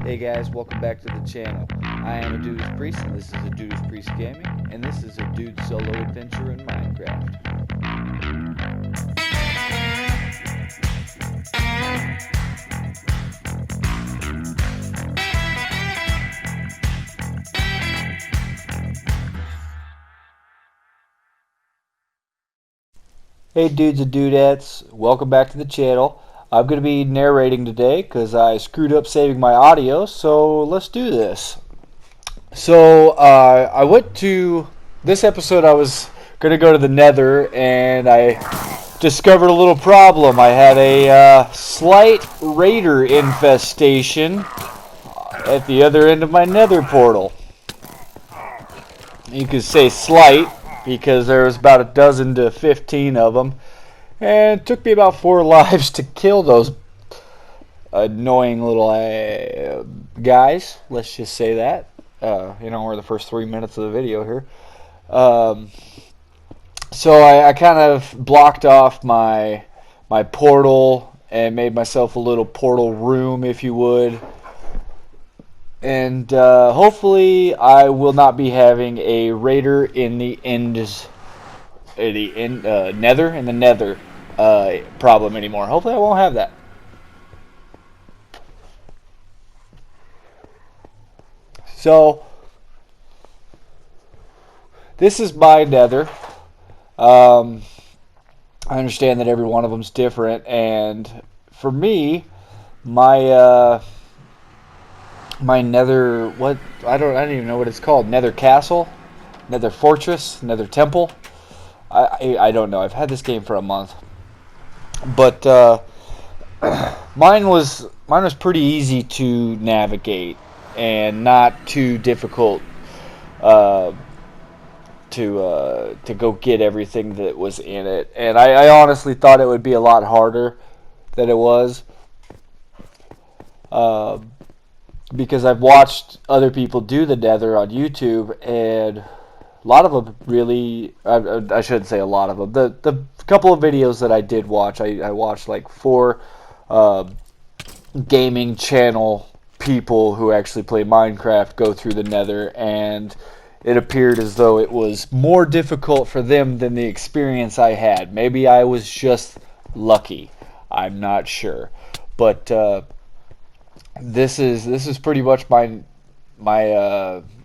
Hey guys, welcome back to the channel. I am aDudeist-Priest and this is aDudeist-Priest Gaming, and this is a dude solo adventure in Minecraft. Hey dudes and dudettes, welcome back to the channel. I'm going to be narrating today because I screwed up saving my audio, so let's do this. So I went to this episode. I was going to go to the Nether, and I discovered a little problem. I had a slight raider infestation at the other end of my Nether portal. You could say slight because there was about a dozen to 15 of them, and it took me about 4 lives to kill those annoying little guys. Let's just say that. We're the first 3 minutes of the video here. So I kind of blocked off my portal and made myself a little portal room, if you would. And hopefully I will not be having a raider in the nether problem anymore. Hopefully I won't have that. So this is my nether. I understand that every one of them's different, and for me, my nether, I don't even know what it's called. Nether castle, nether fortress, nether temple. I don't know. I've had this game for a month, but mine was pretty easy to navigate and not too difficult to go get everything that was in it. And I honestly thought it would be a lot harder than it was. Because I've watched other people do the nether on YouTube, and a lot of them really, I shouldn't say a lot of them, the couple of videos that I did watch, I watched like 4 gaming channel people who actually play Minecraft go through the nether, and it appeared as though it was more difficult for them than the experience I had. Maybe I was just lucky. I'm not sure. But this is pretty much my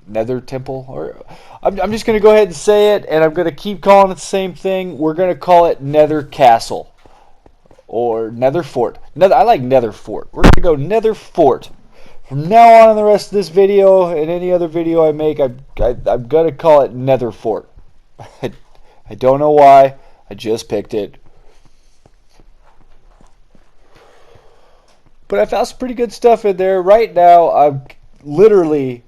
nether temple, or I'm just going to go ahead and say it, and I'm going to keep calling it the same thing. We're going to call it Nether Castle or Nether Fort. I like Nether Fort. We're going to go Nether Fort. From now on in the rest of this video and any other video I make, I'm going to call it Nether Fort. I don't know why. I just picked it. But I found some pretty good stuff in there. Right now, I'm literally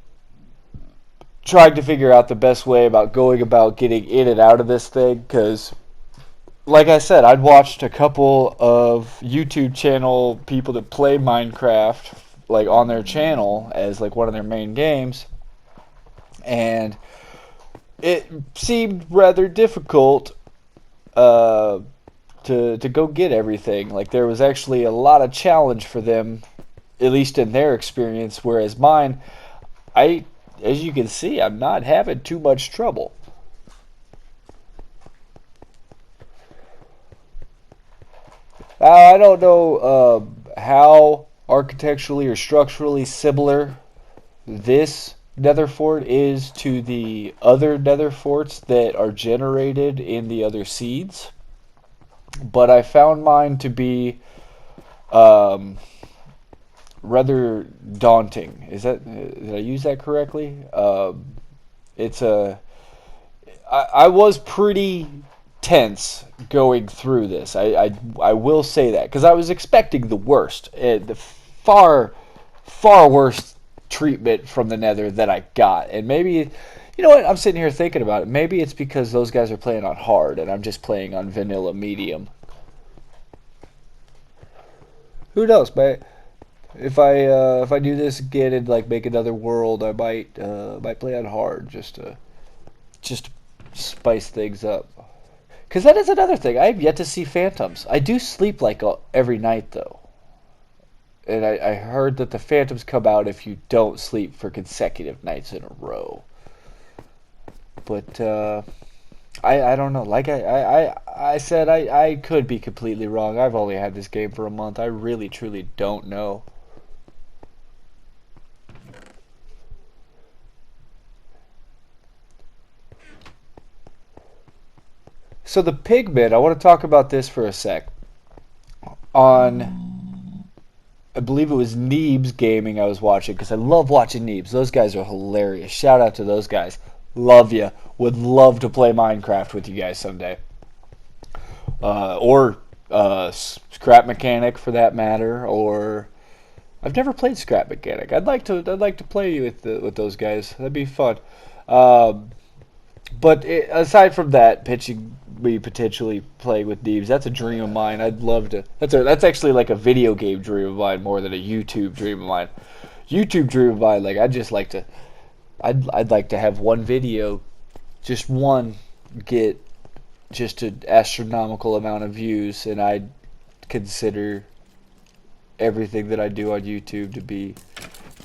trying to figure out the best way about going about getting in and out of this thing. Because, like I said, I'd watched a couple of YouTube channel people that play Minecraft, like on their channel as like one of their main games. And it seemed rather difficult to go get everything. Like, there was actually a lot of challenge for them, at least in their experience, whereas mine, as you can see, I'm not having too much trouble. I don't know how architecturally or structurally similar this nether fort is to the other nether forts that are generated in the other seeds, but I found mine to be rather daunting. Did I use that correctly? I was pretty tense going through this. I will say that, because I was expecting the worst, the far worse treatment from the nether that I got. And maybe, you know what, I'm sitting here thinking about it, maybe it's because those guys are playing on hard and I'm just playing on vanilla medium. Who knows? But if I do this again and like make another world, I might play on hard just to spice things up. Because that is another thing. I have yet to see phantoms. I do sleep like every night though. and I heard that the phantoms come out if you don't sleep for consecutive nights in a row. But I don't know. Like I said, I could be completely wrong. I've only had this game for a month. I really truly don't know. So the pigment, I want to talk about this for a sec. On, I believe it was Neebs Gaming I was watching, because I love watching Neebs. Those guys are hilarious. Shout out to those guys. Love you. Would love to play Minecraft with you guys someday. Or Scrap Mechanic for that matter. Or I've never played Scrap Mechanic. I'd like to play with those guys. That'd be fun. Um, aside from that, pitching me potentially playing with Deebs, that's a dream of mine. I'd love to. That's actually like a video game dream of mine more than a YouTube dream of mine. YouTube dream of mine, like I'd just like to. I'd like to have one video, just one, get just an astronomical amount of views, and I'd consider everything that I do on YouTube to be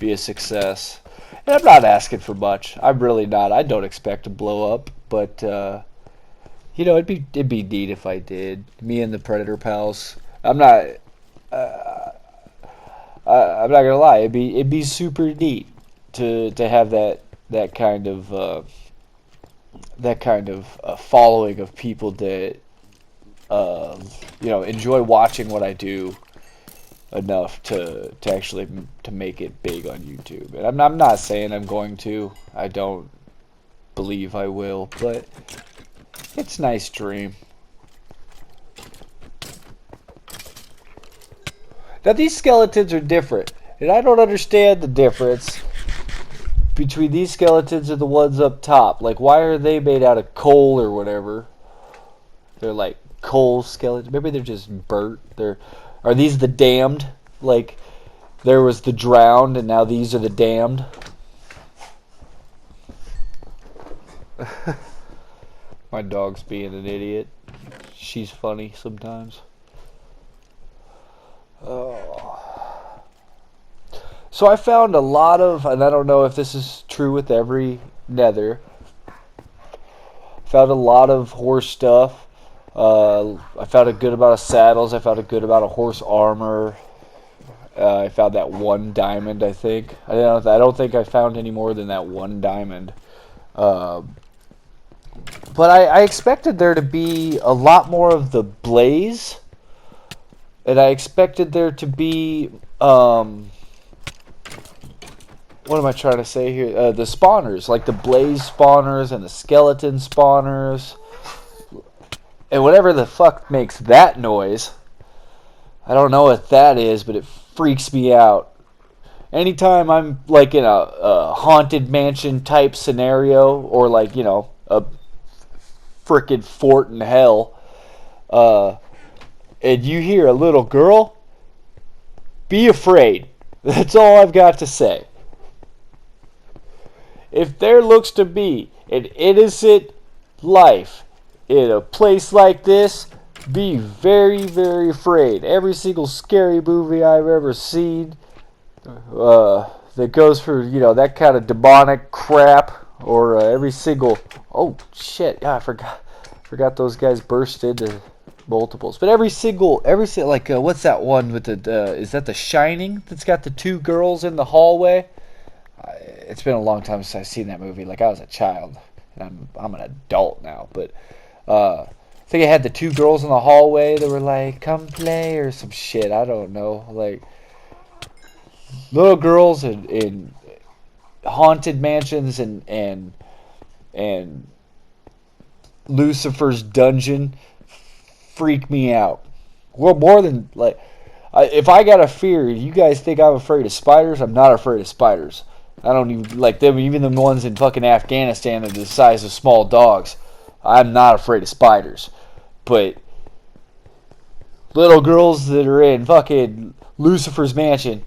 a success. And I'm not asking for much. I'm really not. I don't expect to blow up, but it'd be neat if I did. Me and the Predator pals. I'm not gonna lie. It'd be super neat to have that kind of following of people that enjoy watching what I do enough to actually to make it big on YouTube. And I'm not saying I'm going to. I don't believe I will, but it's a nice dream. Now these skeletons are different, and I don't understand the difference between these skeletons and the ones up top. Like, why are they made out of coal or whatever? They're like coal skeletons. Maybe they're just burnt. Are these the damned? Like, there was the drowned, and now these are the damned? My dog's being an idiot. She's funny sometimes. Oh. So I found a lot of, and I don't know if this is true with every nether, found a lot of horse stuff. I found a good amount of saddles. I found a good amount of horse armor. I found that one diamond, I think. I don't think I found any more than that one diamond. But I expected there to be a lot more of the blaze. And I expected there to be, what am I trying to say here? The spawners, like the blaze spawners and the skeleton spawners. And whatever the fuck makes that noise, I don't know what that is, but it freaks me out. Anytime I'm like in a haunted mansion type scenario, or like, a frickin' fort in hell, and you hear a little girl, be afraid. That's all I've got to say. If there looks to be an innocent life in a place like this, be very, very afraid. Every single scary movie I've ever seen that goes for, that kind of demonic crap, or every single... Oh, shit. Yeah, I forgot those guys burst into multiples. But every single like, what's that one with the... is that The Shining that's got the two girls in the hallway? It's been a long time since I've seen that movie. Like, I was a child, and I'm an adult now, but... I think I had the two girls in the hallway that were like, come play, or some shit. I don't know. Like, little girls in haunted mansions and Lucifer's dungeon freak me out. Well, more than, like, if I got a fear, you guys think I'm afraid of spiders? I'm not afraid of spiders. I don't even like them, even the ones in fucking Afghanistan that are the size of small dogs. I'm not afraid of spiders. But little girls that are in fucking Lucifer's mansion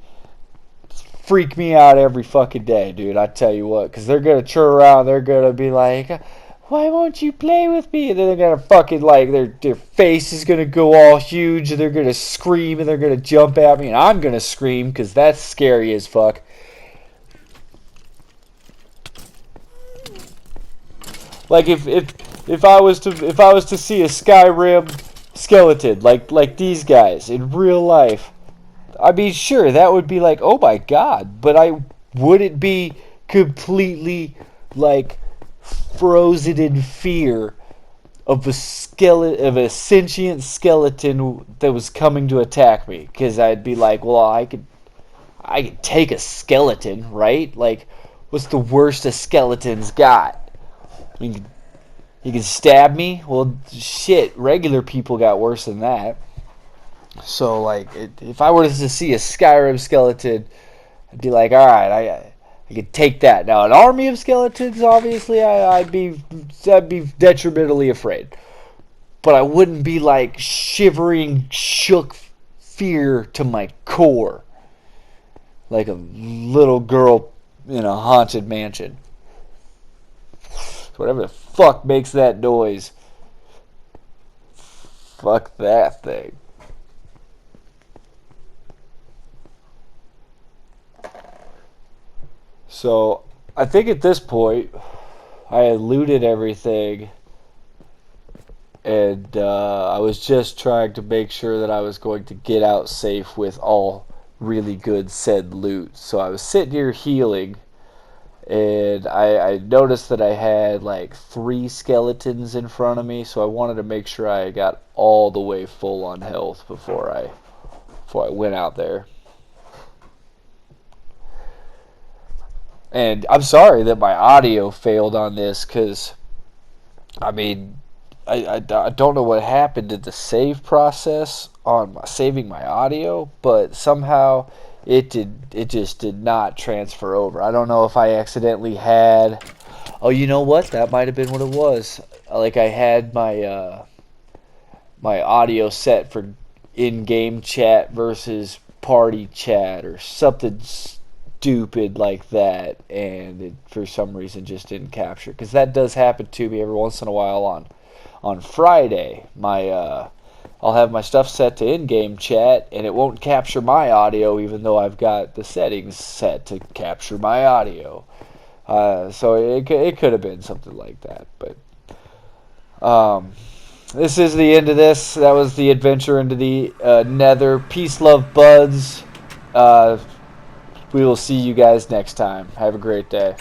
freak me out every fucking day, dude. I tell you what. Because they're going to churn around. They're going to be like, why won't you play with me? And then they're gonna fucking like their face is gonna go all huge and they're gonna scream and they're gonna jump at me and I'm gonna scream because that's scary as fuck. Like if I was to see a Skyrim skeleton like these guys in real life, I mean sure that would be like, oh my god, but I wouldn't be completely like frozen in fear of a sentient skeleton that was coming to attack me, because I'd be like, well, I could take a skeleton, right? Like, what's the worst a skeleton's got? I mean, he can stab me. Well, shit, regular people got worse than that. So, like, if I were to see a Skyrim skeleton, I'd be like, all right, I could take that. Now, an army of skeletons, obviously, I'd be detrimentally afraid. But I wouldn't be like shivering, shook fear to my core, like a little girl in a haunted mansion. Whatever the fuck makes that noise, fuck that thing. So, I think at this point, I had looted everything, and I was just trying to make sure that I was going to get out safe with all really good said loot. So I was sitting here healing, and I noticed that I had like 3 skeletons in front of me, so I wanted to make sure I got all the way full on health before I went out there. And I'm sorry that my audio failed on this, because, I mean, I don't know what happened to the save process on saving my audio, but somehow it just did not transfer over. I don't know if I accidentally had... Oh, you know what? That might have been what it was. Like, I had my my audio set for in-game chat versus party chat or something stupid like that, and it for some reason just didn't capture, because that does happen to me every once in a while. On Friday, I'll have my stuff set to in-game chat and it won't capture my audio, even though I've got the settings set to capture my audio. So it could have been something like that, but this is the end of this. That was the adventure into the Nether. Peace, love, buds. We will see you guys next time. Have a great day.